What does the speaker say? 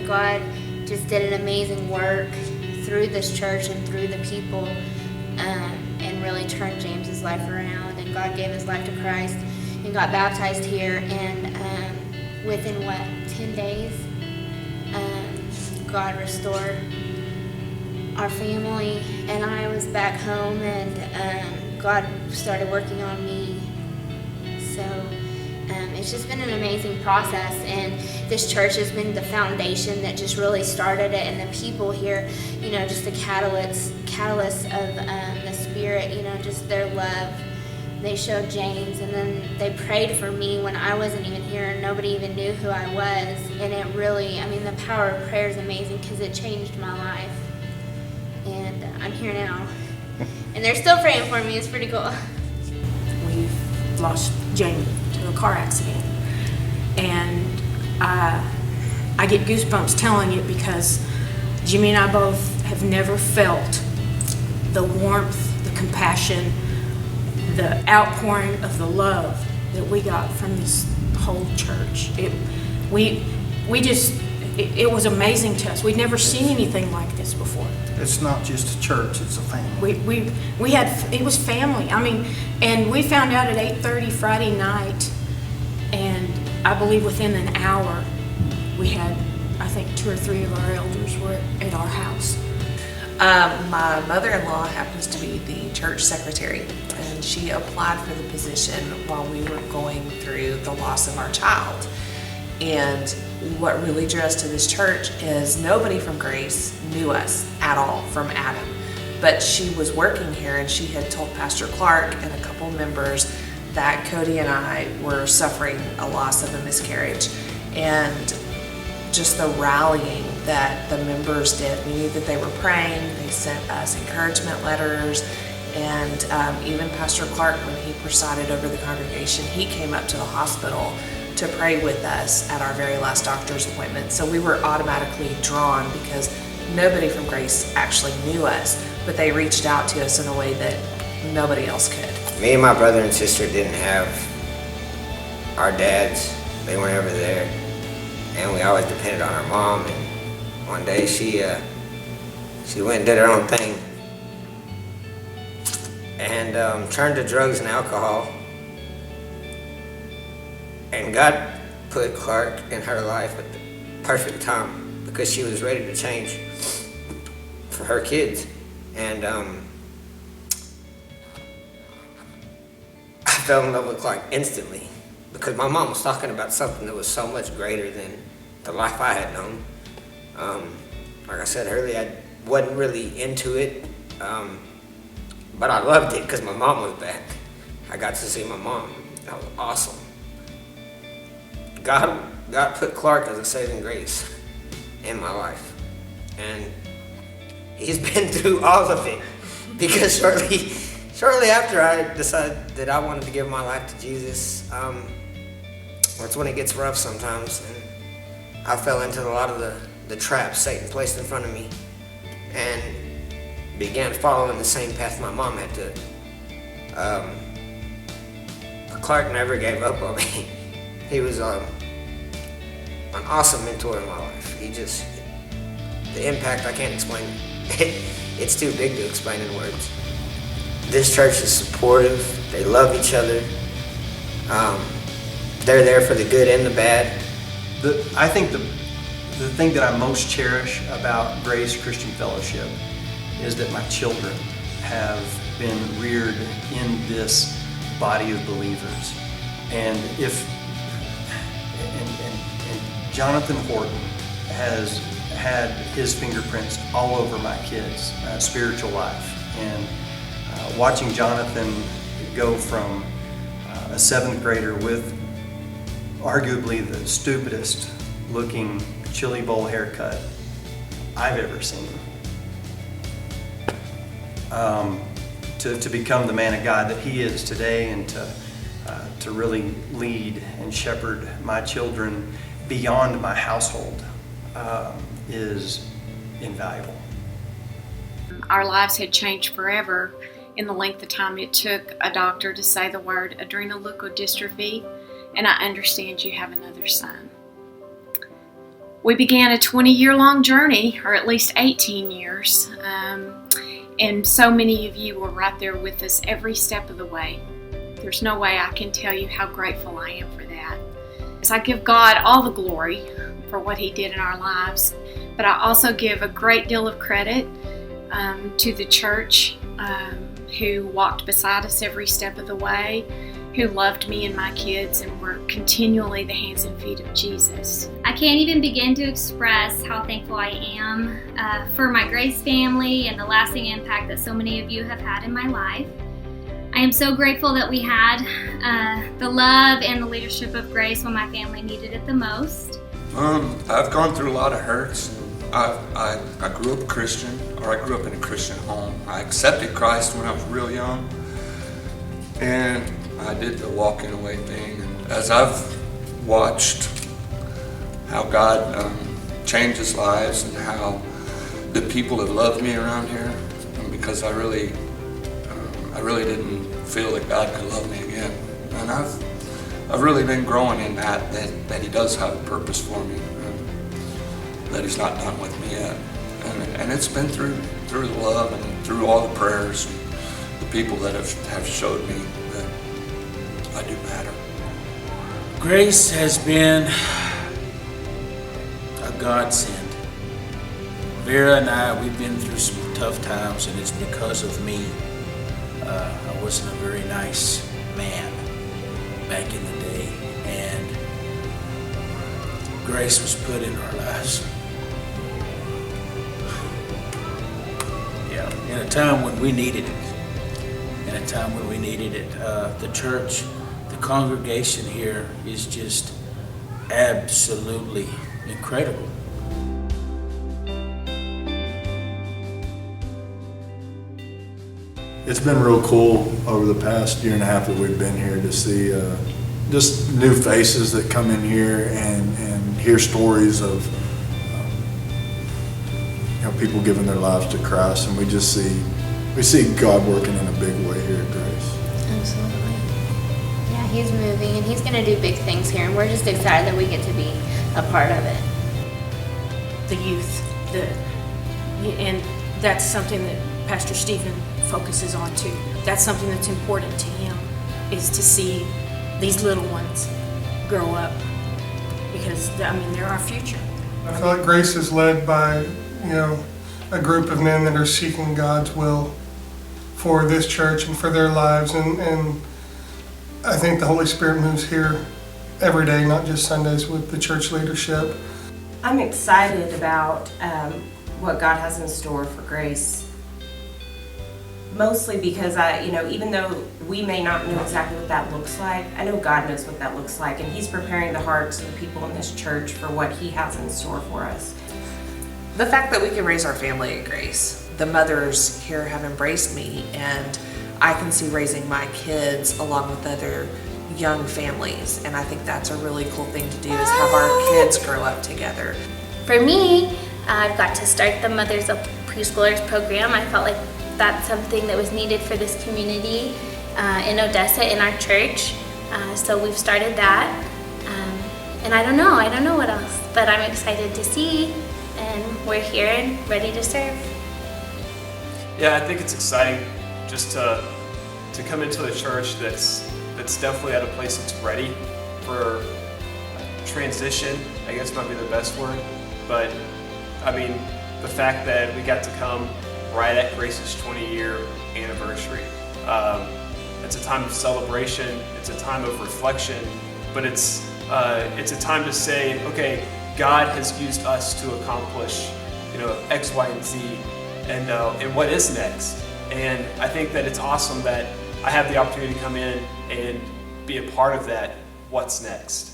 God just did an amazing work through this church and through the people, and really turned James's life around. And God gave his life to Christ and got baptized here. And within 10 days, God restored our family, and I was back home, and God started working on me. So it's just been an amazing process, and this church has been the foundation that just really started it, and the people here, just the catalyst of the Spirit, just their love. They showed James, and then they prayed for me when I wasn't even here and nobody even knew who I was. And it really, the power of prayer is amazing because it changed my life. And I'm here now. And they're still praying for me. It's pretty cool. We've lost Jamie to a car accident. And I get goosebumps telling it because Jimmy and I both have never felt the warmth, the compassion, the outpouring of the love that we got from this whole church. It was amazing to us. We'd never seen anything like this before. It's not just a church, it's a family. It was family. And we found out at 8:30 Friday night, and I believe within an hour, we had, I think, 2 or 3 of our elders were at our house. My mother-in-law happens to be the church secretary, and she applied for the position while we were going through the loss of our child. And what really drew us to this church is nobody from Grace knew us at all from Adam. But she was working here, and she had told Pastor Clark and a couple members that Cody and I were suffering a loss of a miscarriage. And just the rallying that the members did. We knew that they were praying. They sent us encouragement letters. And even Pastor Clark, when he presided over the congregation, he came up to the hospital to pray with us at our very last doctor's appointment. So we were automatically drawn because nobody from Grace actually knew us, but they reached out to us in a way that nobody else could. Me and my brother and sister didn't have our dads. They weren't ever there. And we always depended on our mom. And one day she went and did her own thing and turned to drugs and alcohol. And God put Clark in her life at the perfect time because she was ready to change for her kids. And I fell in love with Clark instantly because my mom was talking about something that was so much greater than the life I had known. Like I said earlier, I wasn't really into it, but I loved it because my mom was back. I got to see my mom. That was awesome. God put Clark as a saving grace in my life, and he's been through all of it because shortly after I decided that I wanted to give my life to Jesus, that's when it gets rough sometimes, and I fell into a lot of the traps Satan placed in front of me and began following the same path my mom had took. But Clark never gave up on me. He was an awesome mentor in my life. The impact I can't explain. It's too big to explain in words. This church is supportive. They love each other. They're there for the good and the bad. I think the thing that I most cherish about Grace Christian Fellowship is that my children have been reared in this body of believers. And Jonathan Horton has had his fingerprints all over my kids' spiritual life. And watching Jonathan go from a 7th grader with arguably the stupidest looking chili bowl haircut I've ever seen, to become the man of God that he is today, and to really lead and shepherd my children beyond my household is invaluable. Our lives had changed forever in the length of time it took a doctor to say the word adrenoleukodystrophy, and I understand you have another son. We began a 20-year-long journey, or at least 18 years, and so many of you were right there with us every step of the way. There's no way I can tell you how grateful I am for that. As I give God all the glory for what He did in our lives, but I also give a great deal of credit to the church who walked beside us every step of the way, who loved me and my kids and were continually the hands and feet of Jesus. I can't even begin to express how thankful I am for my Grace family and the lasting impact that so many of you have had in my life. I am so grateful that we had the love and the leadership of Grace when my family needed it the most. I've gone through a lot of hurts. I grew up Christian, or I grew up in a Christian home. I accepted Christ when I was real young, and I did the walking away thing. And as I've watched how God changes lives and how the people have loved me around here, because I really didn't feel that God could love me again. And I've really been growing in that He does have a purpose for me, that He's not done with me yet. And it's been through the love and through all the prayers, the people that have showed me that I do matter. Grace has been a godsend. Vera and I, we've been through some tough times, and it's because of me. I wasn't a very nice man back in the day, and Grace was put in our lives. Yeah, in a time when we needed it. The church, the congregation here is just absolutely incredible. It's been real cool over the past year and a half that we've been here to see just new faces that come in here and hear stories of people giving their lives to Christ, and we see God working in a big way here at Grace. Absolutely. Yeah, He's moving and He's going to do big things here, and we're just excited that we get to be a part of it. The youth, and that's something that Pastor Stephen focuses on too. That's something that's important to him, is to see these little ones grow up, because they're our future. I feel like Grace is led by, a group of men that are seeking God's will for this church and for their lives, and I think the Holy Spirit moves here every day, not just Sundays, with the church leadership. I'm excited about what God has in store for Grace. Mostly because even though we may not know exactly what that looks like, I know God knows what that looks like, and He's preparing the hearts of the people in this church for what He has in store for us. The fact that we can raise our family at Grace, the mothers here have embraced me, and I can see raising my kids along with other young families, and I think that's a really cool thing to do, is have our kids grow up together. For me, I've got to start the Mothers of Preschoolers program. I felt like that's something that was needed for this community in Odessa, in our church. So we've started that. And I don't know what else, but I'm excited to see, and we're here and ready to serve. Yeah, I think it's exciting just to come into a church that's definitely at a place that's ready for transition, I guess might be the best word. But the fact that we got to come right at Grace's 20-year anniversary. It's a time of celebration, it's a time of reflection, but it's a time to say, okay, God has used us to accomplish, X, Y, and Z, and what is next. And I think that it's awesome that I have the opportunity to come in and be a part of that, what's next.